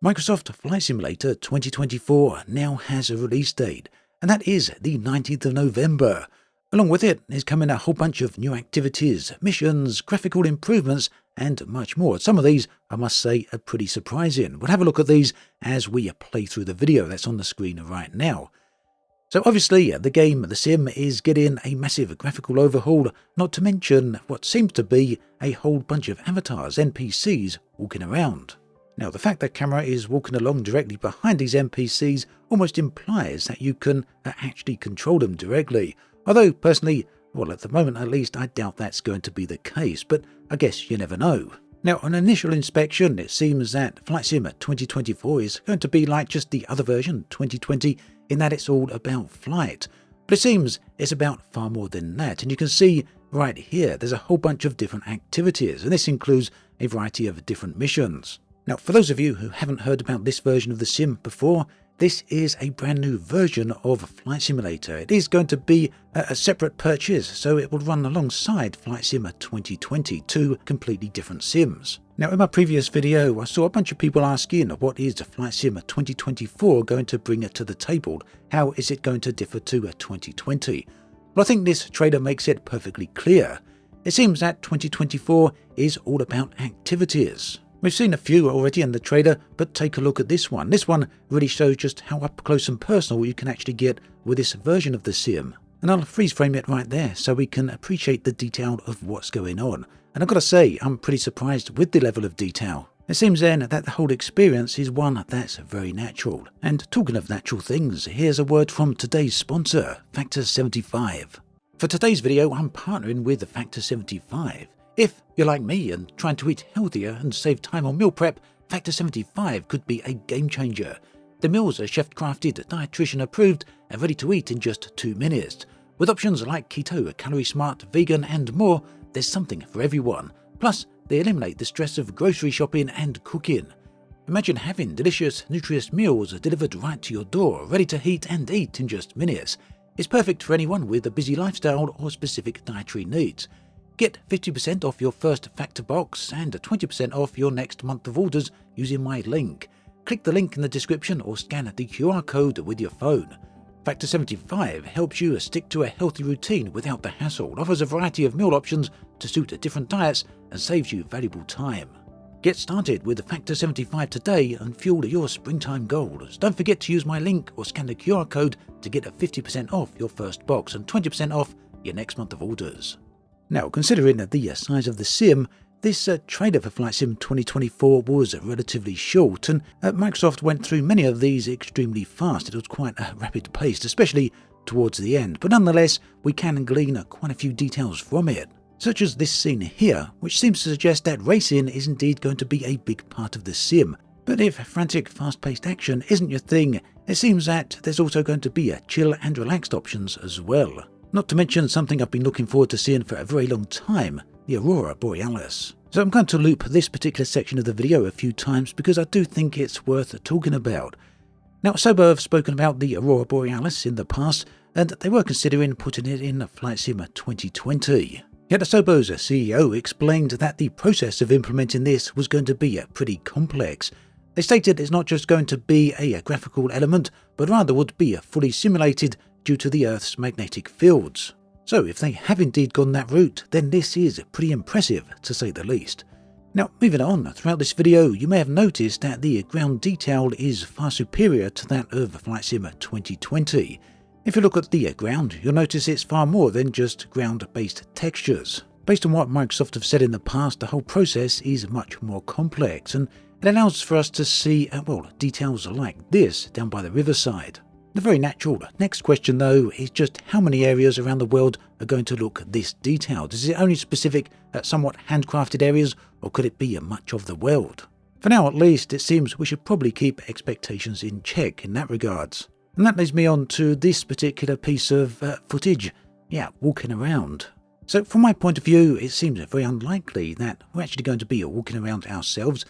Microsoft Flight Simulator 2024 now has a release date, and that is the 19th of November. Along with it is coming a whole bunch of new activities, missions, graphical improvements, and much more. Some of these, I must say, are pretty surprising. We'll have a look at these as we play through the video that's on the screen right now. So obviously, the game, The Sim, is getting a massive graphical overhaul, not to mention what seems to be a whole bunch of avatars, NPCs, walking around. Now, the fact that camera is walking along directly behind these NPCs almost implies that you can actually control them directly. Although, personally, well, at the moment at least, I doubt that's going to be the case, but I guess you never know. Now, on initial inspection, it seems that Flight Sim 2024 is going to be like just the other version, 2020, in that it's all about flight. But it seems it's about far more than that, and you can see right here there's a whole bunch of different activities, and this includes a variety of different missions. Now, for those of you who haven't heard about this version of The Sim before, this is a brand new version of Flight Simulator. It is going to be a separate purchase, so it will run alongside Flight Sim 2020, two completely different sims. Now, in my previous video, I saw a bunch of people asking, what is Flight Sim 2024 going to bring to the table? How is it going to differ to 2020? Well, I think this trailer makes it perfectly clear. It seems that 2024 is all about activities. We've seen a few already in the trailer, but take a look at this one. This one really shows just how up close and personal you can actually get with this version of the sim. And I'll freeze frame it right there so we can appreciate the detail of what's going on. And I've got to say, I'm pretty surprised with the level of detail. It seems then that the whole experience is one that's very natural. And talking of natural things, here's a word from today's sponsor, Factor 75. For today's video, I'm partnering with Factor 75. If you're like me and trying to eat healthier and save time on meal prep, Factor 75 could be a game changer. The meals are chef-crafted, dietitian approved, and ready to eat in just 2 minutes. With options like keto, calorie smart, vegan, and more, there's something for everyone. Plus, they eliminate the stress of grocery shopping and cooking. Imagine having delicious, nutritious meals delivered right to your door, ready to heat and eat in just minutes. It's perfect for anyone with a busy lifestyle or specific dietary needs. Get 50% off your first Factor box and 20% off your next month of orders using my link. Click the link in the description or scan the QR code with your phone. Factor 75 helps you stick to a healthy routine without the hassle, offers a variety of meal options to suit different diets, and saves you valuable time. Get started with Factor 75 today and fuel your springtime goals. Don't forget to use my link or scan the QR code to get a 50% off your first box and 20% off your next month of orders. Now, considering the size of the sim, this trailer for Flight Sim 2024 was relatively short, and Microsoft went through many of these extremely fast. It was quite rapid paced, especially towards the end, but nonetheless, we can glean quite a few details from it, such as this scene here, which seems to suggest that racing is indeed going to be a big part of the sim. But if frantic, fast-paced action isn't your thing, it seems that there's also going to be chill and relaxed options as well. Not to mention something I've been looking forward to seeing for a very long time, the Aurora Borealis. So I'm going to loop this particular section of the video a few times because I do think it's worth talking about. Now, Asobo have spoken about the Aurora Borealis in the past, and they were considering putting it in Flight Sim 2020. Yet Asobo's CEO explained that the process of implementing this was going to be pretty complex. They stated it's not just going to be a graphical element, but rather would be fully simulated due to the Earth's magnetic fields. So if they have indeed gone that route, then this is pretty impressive, to say the least. Now, moving on, throughout this video, you may have noticed that the ground detail is far superior to that of Flight Sim 2020. If you look at the ground, you'll notice it's far more than just ground-based textures. Based on what Microsoft have said in the past, the whole process is much more complex, and it allows for us to see, details like this down by the riverside. The very natural next question, though, is just how many areas around the world are going to look this detailed? Is it only specific, somewhat handcrafted areas, or could it be much of the world? For now, at least, it seems we should probably keep expectations in check in that regards. And that leads me on to this particular piece of footage. Walking around. So from my point of view, it seems very unlikely that we're actually going to be walking around ourselves.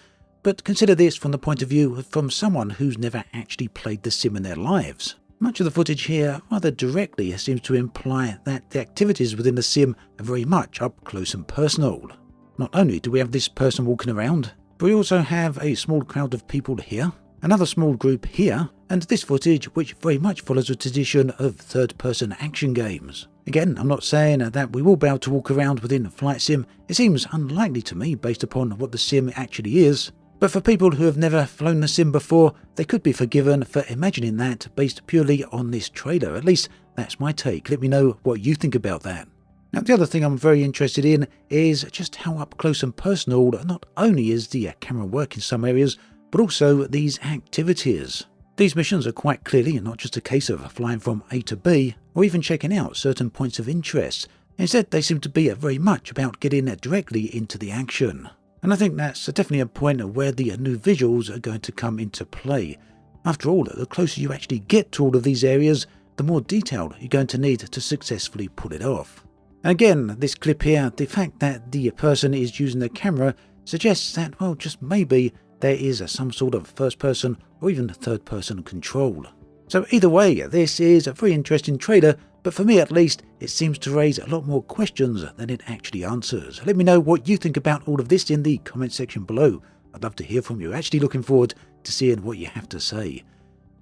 But consider this from the point of view from someone who's never actually played the sim in their lives. Much of the footage here rather directly seems to imply that the activities within the sim are very much up close and personal. Not only do we have this person walking around, But we also have a small crowd of people here, another small group here, and this footage which very much follows a tradition of third-person action games. Again, I'm not saying that we will be able to walk around within Flight Sim. It seems unlikely to me based upon what the sim actually is. But for people who have never flown the sim before, they could be forgiven for imagining that based purely on this trailer. At least that's my take. Let me know what you think about that. Now, the other thing I'm very interested in is just how up close and personal not only is the camera work in some areas, but also these activities. These missions are quite clearly not just a case of flying from A to B, or even checking out certain points of interest. Instead, they seem to be very much about getting directly into the action. And I think that's definitely a point where the new visuals are going to come into play. After all, the closer you actually get to all of these areas, the more detail you're going to need to successfully pull it off. And again, this clip here, the fact that the person is using the camera suggests that, well, just maybe there is some sort of first-person or even third-person control. So either way, this is a very interesting trailer, but for me at least, it seems to raise a lot more questions than it actually answers. Let me know what you think about all of this in the comment section below. I'd love to hear from you. Actually looking forward to seeing what you have to say.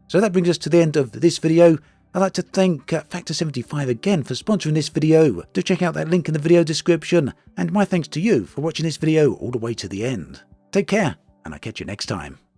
So that brings us to the end of this video. I'd like to thank Factor 75 again for sponsoring this video. Do check out that link in the video description, and my thanks to you for watching this video all the way to the end. Take care, and I'll catch you next time.